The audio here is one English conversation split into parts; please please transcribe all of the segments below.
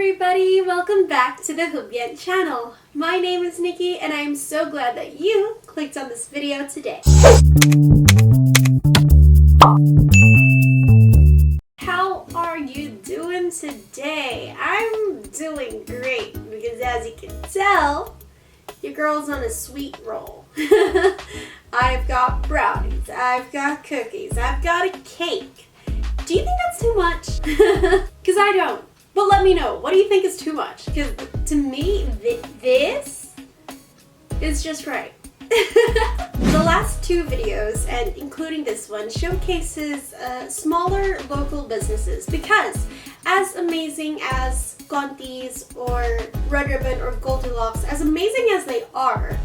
everybody, welcome back to the HUBient channel. My name is Nikki and I am so glad that you clicked on this video today. How are you doing today? I'm doing great because as you can tell, your girl's on a sweet roll. I've got brownies, I've got cookies, I've got a cake. Do you think that's too much? Because I don't. But let me know, what do you think is too much? Because to me, this is just right. The last two videos, and including this one, showcases smaller local businesses because as amazing as Conti's or Red Ribbon or Goldilocks, as amazing as they are,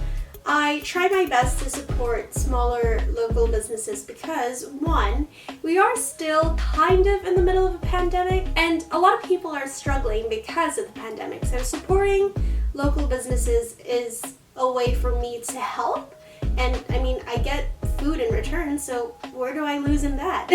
I try my best to support smaller local businesses because, one, we are still kind of in the middle of a pandemic and a lot of people are struggling because of the pandemic. So supporting local businesses is a way for me to help. And I mean, I get food in return, so where do I lose in that?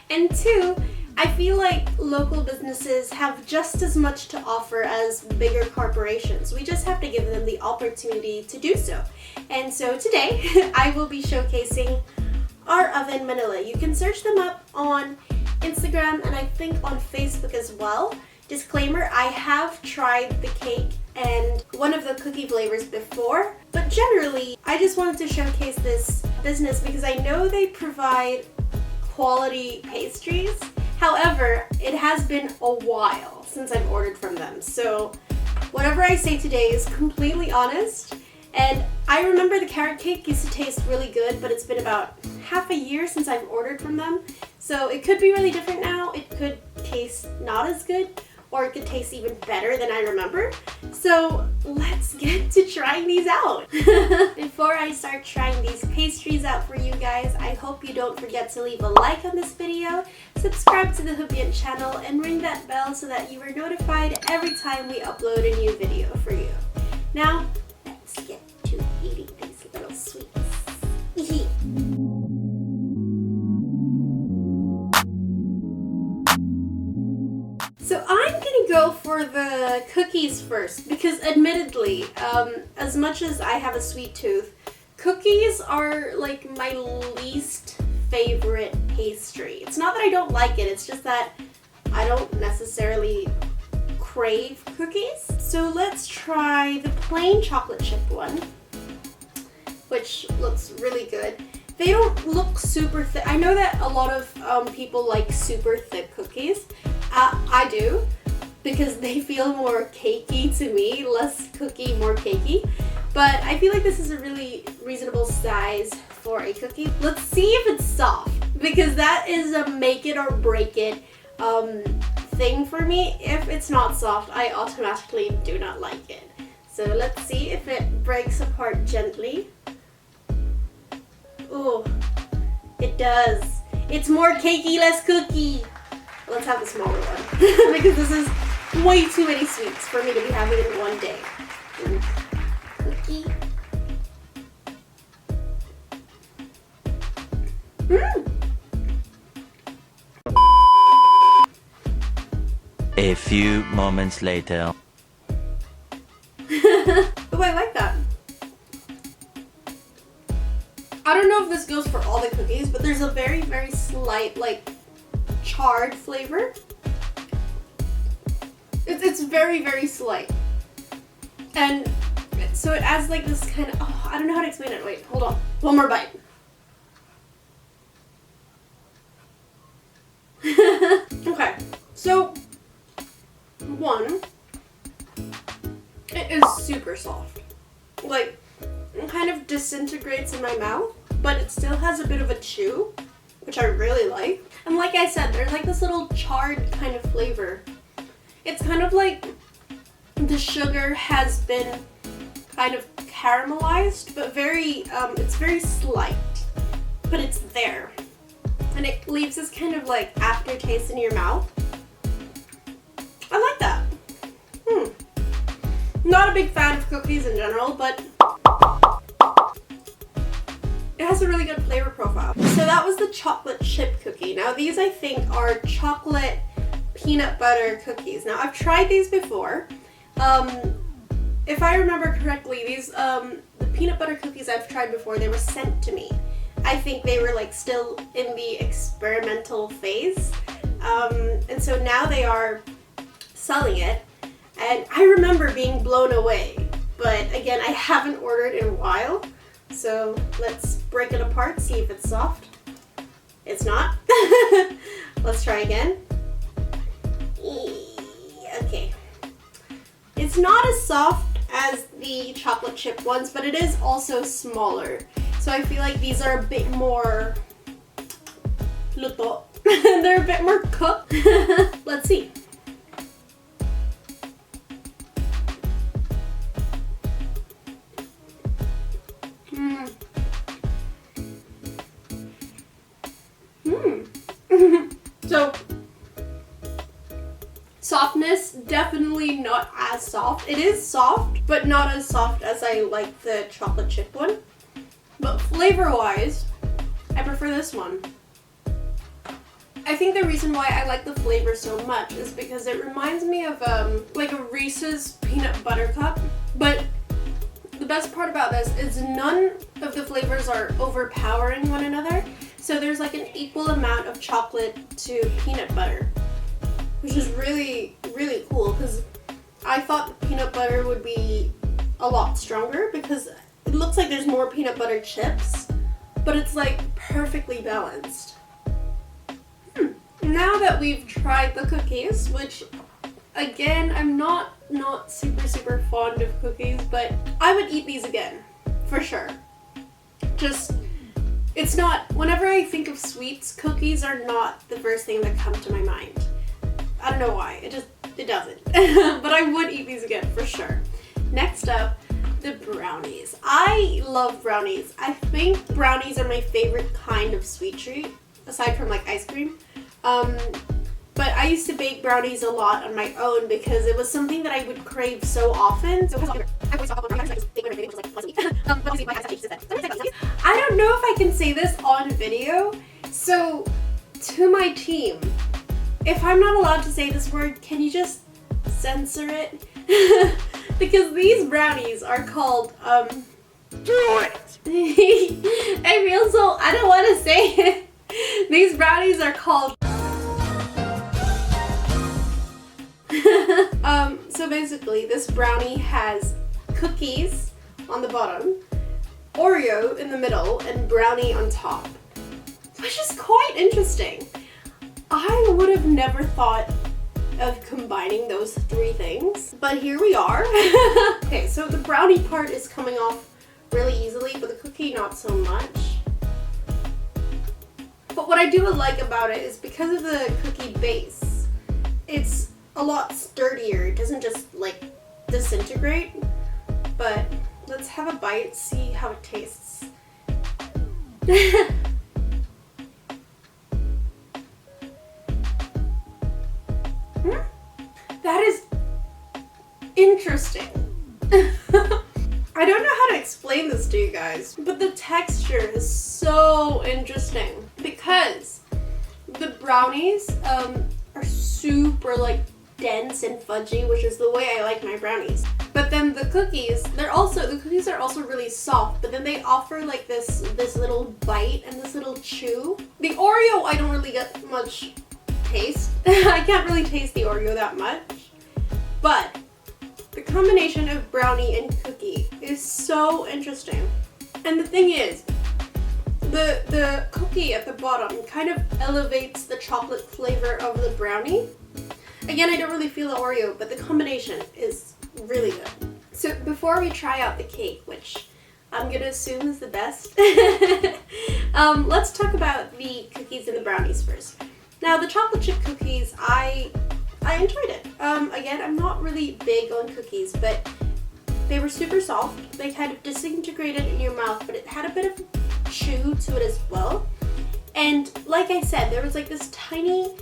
And two, I feel like local businesses have just as much to offer as bigger corporations. We just have to give them the opportunity to do so. And so today, I will be showcasing R.Oven Manila. You can search them up on Instagram and I think on Facebook as well. Disclaimer, I have tried the cake and one of the cookie flavors before, but generally, I just wanted to showcase this business because I know they provide quality pastries. However, it has been a while since I've ordered from them, so whatever I say today is completely honest. And I remember the carrot cake used to taste really good, but it's been about half a year since I've ordered from them. So it could be really different now. It could taste not as good, or it could taste even better than I remember. So let's get to trying these out. Before I start trying these pastries out for you guys, I hope you don't forget to leave a like on this video, subscribe to the HUBient channel, and ring that bell so that you are notified every time we upload a new video for you. Now, let's get to eating these little sweets. So I'm gonna go for the cookies first because admittedly, as much as I have a sweet tooth, cookies are like my least favorite pastry. It's not that I don't like it, it's just that I don't necessarily crave cookies. So let's try the plain chocolate chip one, which looks really good. They don't look super thick. I know that a lot of people like super thick cookies. I do, because they feel more cakey to me, less cookie, more cakey. But I feel like this is a really reasonable size for a cookie. Let's see if it's soft, because that is a make it or break it thing for me. If it's not soft, I automatically do not like it. So let's see if it breaks apart gently. Oh, it does. It's more cakey, less cookie. Let's have the smaller one because this is way too many sweets for me to be having in one day. Cookie. A few moments later. Oh, I like that. I don't know if this goes for all the cookies, but there's a very, very slight, like, charred flavor. It's very, very slight. And so it adds like this kind of, oh, I don't know how to explain it. Wait, hold on. One more bite. Okay, so one, it is super soft. Like, it kind of disintegrates in my mouth, but it still has a bit of a chew, which I really like. And like I said, there's like this little charred kind of flavor. It's kind of like the sugar has been kind of caramelized, but it's very slight, but it's there. And it leaves this kind of like aftertaste in your mouth. I like that. Not a big fan of cookies in general, but it has a really good flavor profile. So that was the chocolate chip cookie. Now these I think are chocolate peanut butter cookies. Now I've tried these before. If I remember correctly, these the peanut butter cookies I've tried before, they were sent to me. I think they were like still in the experimental phase. And so now they are selling it. And I remember being blown away. But again, I haven't ordered in a while. So let's break it apart, see if it's soft. It's not. Let's try again. Okay. It's not as soft as the chocolate chip ones, but it is also smaller. So I feel like these are a bit more luto. They're a bit more cooked. Let's see. So, softness, definitely not as soft. It is soft, but not as soft as I like the chocolate chip one. But flavor-wise, I prefer this one. I think the reason why I like the flavor so much is because it reminds me of like a Reese's peanut butter cup. But the best part about this is none of the flavors are overpowering one another. So there's like an equal amount of chocolate to peanut butter, which is really, really cool because I thought the peanut butter would be a lot stronger because it looks like there's more peanut butter chips, but it's like perfectly balanced. Now that we've tried the cookies, which again, I'm not super fond of cookies, but I would eat these again, for sure. Just, it's not, whenever I think of sweets, cookies are not the first thing that comes to my mind. I don't know why, it doesn't. But I would eat these again, for sure. Next up, the brownies. I love brownies. I think brownies are my favorite kind of sweet treat, aside from like ice cream. But I used to bake brownies a lot on my own because it was something that I would crave so often. So I don't know if I can say this on video. So to my team, if I'm not allowed to say this word, can you just censor it? Because these brownies are called I feel so, I don't want to say it. These brownies are called so basically this brownie has cookies on the bottom, Oreo in the middle, and brownie on top, which is quite interesting. I would have never thought of combining those three things, but here we are. Okay, so the brownie part is coming off really easily, but the cookie not so much. But what I do like about it is because of the cookie base, it's a lot sturdier. It doesn't just like disintegrate. But let's have a bite, see how it tastes. That is interesting. I don't know how to explain this to you guys, but the texture is so interesting because the brownies are super like dense and fudgy, which is the way I like my brownies. But then the cookies are also really soft, but then they offer like this little bite and this little chew. The Oreo, I don't really get much taste. I can't really taste the Oreo that much. But the combination of brownie and cookie is so interesting. And the thing is, the cookie at the bottom kind of elevates the chocolate flavor of the brownie. Again, I don't really feel the Oreo, but the combination is really good. So before we try out the cake, which I'm gonna assume is the best, let's talk about the cookies and the brownies first. Now, the chocolate chip cookies, I enjoyed it. Again, I'm not really big on cookies, but they were super soft. They kind of disintegrated in your mouth, but it had a bit of chew to it as well. And like I said, there was like this tiny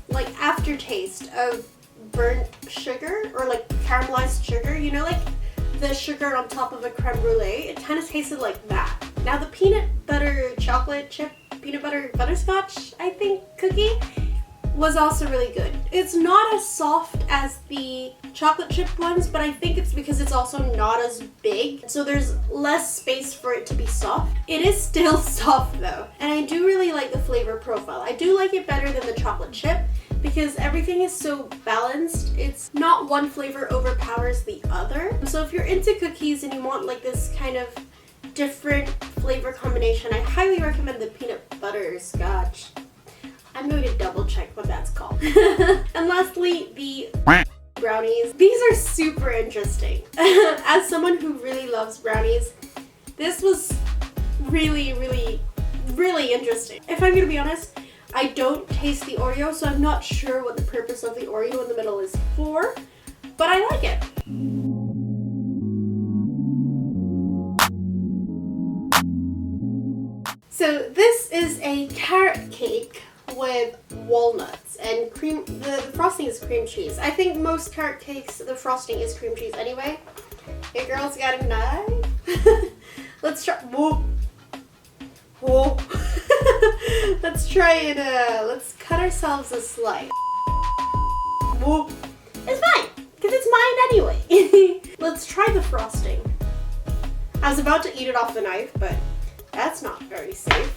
like aftertaste of burnt sugar or like caramelized sugar, you know, like the sugar on top of a creme brulee. It kind of tasted like that. Now the peanut butter chocolate chip, peanut butter butterscotch, I think, cookie, was also really good. It's not as soft as the chocolate chip ones, but I think it's because it's also not as big, so there's less space for it to be soft. It is still soft though, and I do really like the flavor profile. I do like it better than the chocolate chip because everything is so balanced. It's not one flavor overpowers the other. So if you're into cookies and you want like this kind of different flavor combination, I highly recommend the peanut butter scotch. I'm going to double check what that's called. And lastly, the brownies. These are super interesting. As someone who really loves brownies, this was really, really, really interesting. If I'm going to be honest, I don't taste the Oreo, so I'm not sure what the purpose of the Oreo in the middle is for, but I like it. So this is a carrot cake with walnuts and cream. The frosting is cream cheese. I think most carrot cakes, the frosting is cream cheese anyway. Your girl's got a knife. Let's try. Whoa. Whoa. Let's try it. Let's cut ourselves a slice. Whoa. It's fine, because it's mine anyway. Let's try the frosting. I was about to eat it off the knife, but that's not very safe.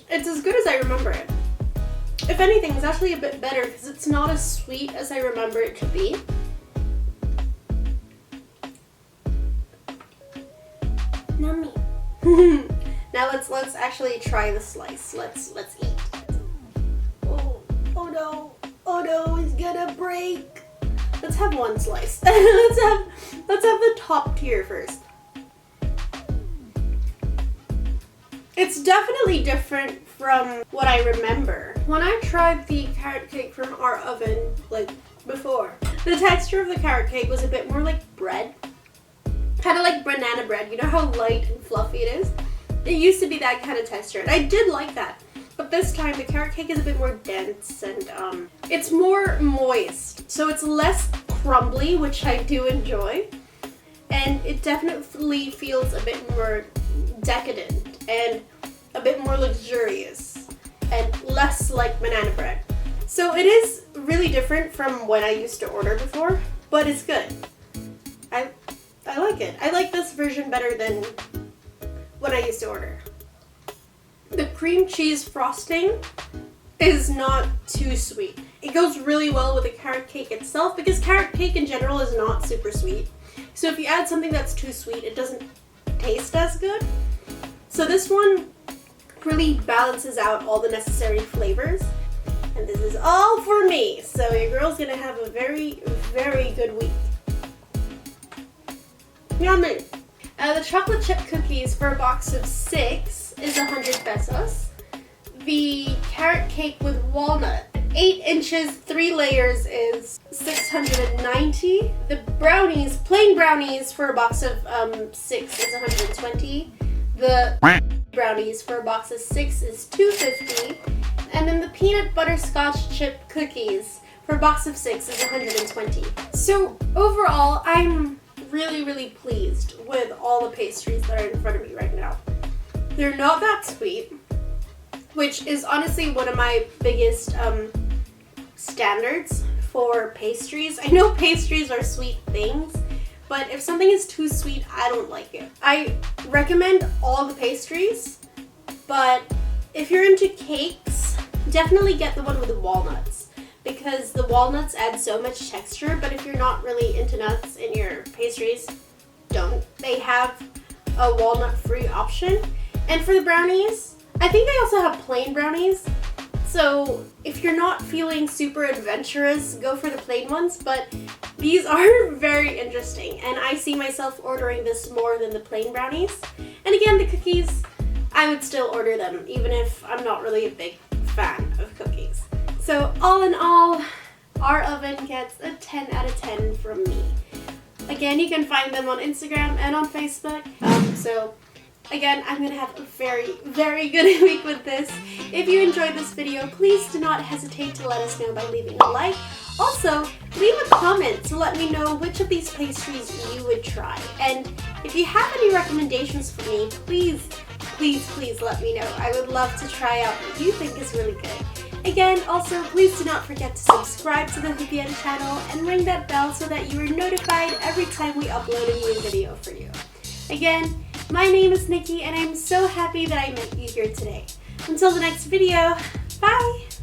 It's as good as I remember it. If anything, it's actually a bit better because it's not as sweet as I remember it to be. Nummy. Now let's actually try the slice. Let's eat. Oh no. Oh no, it's gonna break. Let's have one slice. let's have the top tier first. It's definitely different from what I remember. When I tried the carrot cake from R.Oven, like before, the texture of the carrot cake was a bit more like bread. Kind of like banana bread. You know how light and fluffy it is? It used to be that kind of texture, and I did like that. But this time, the carrot cake is a bit more dense, and it's more moist. So it's less crumbly, which I do enjoy. And it definitely feels a bit more decadent and a bit more luxurious and less like banana bread. So it is really different from when I used to order before, but it's good. I like it. I like this version better than when I used to order. The cream cheese frosting is not too sweet. It goes really well with the carrot cake itself because carrot cake in general is not super sweet. So if you add something that's too sweet, it doesn't taste as good. So this one really balances out all the necessary flavors. And this is all for me. So your girl's gonna have a very, very good week. Yummy! The chocolate chip cookies for a box of 6 is 100 pesos. The carrot cake with walnut, 8 inches, 3 layers is 690. The brownies, plain brownies for a box of 6 is 120. The brownies for a box of 6 is 250. And then the peanut butter scotch chip cookies for a box of 6 is 120. So overall, I'm really, really pleased with all the pastries that are in front of me right now. They're not that sweet, which is honestly one of my biggest standards for pastries. I know pastries are sweet things, but if something is too sweet, I don't like it. I recommend all the pastries, but if you're into cakes, definitely get the one with the walnuts, because the walnuts add so much texture. But if you're not really into nuts in your pastries, don't. They have a walnut-free option. And for the brownies, I think they also have plain brownies. So if you're not feeling super adventurous, go for the plain ones. But these are very interesting, and I see myself ordering this more than the plain brownies. And again, the cookies, I would still order them, even if I'm not really a big fan of cookies. So all in all, R.Oven gets a 10 out of 10 from me. Again, you can find them on Instagram and on Facebook. So again, I'm going to have a very, very good week with this. If you enjoyed this video, please do not hesitate to let us know by leaving a like. Also, leave a comment to let me know which of these pastries you would try. And if you have any recommendations for me, please please let me know. I would love to try out what you think is really good. Again, also, please do not forget to subscribe to the HUBient channel and ring that bell so that you are notified every time we upload a new video for you. Again, my name is Nikki and I'm so happy that I met you here today. Until the next video, bye!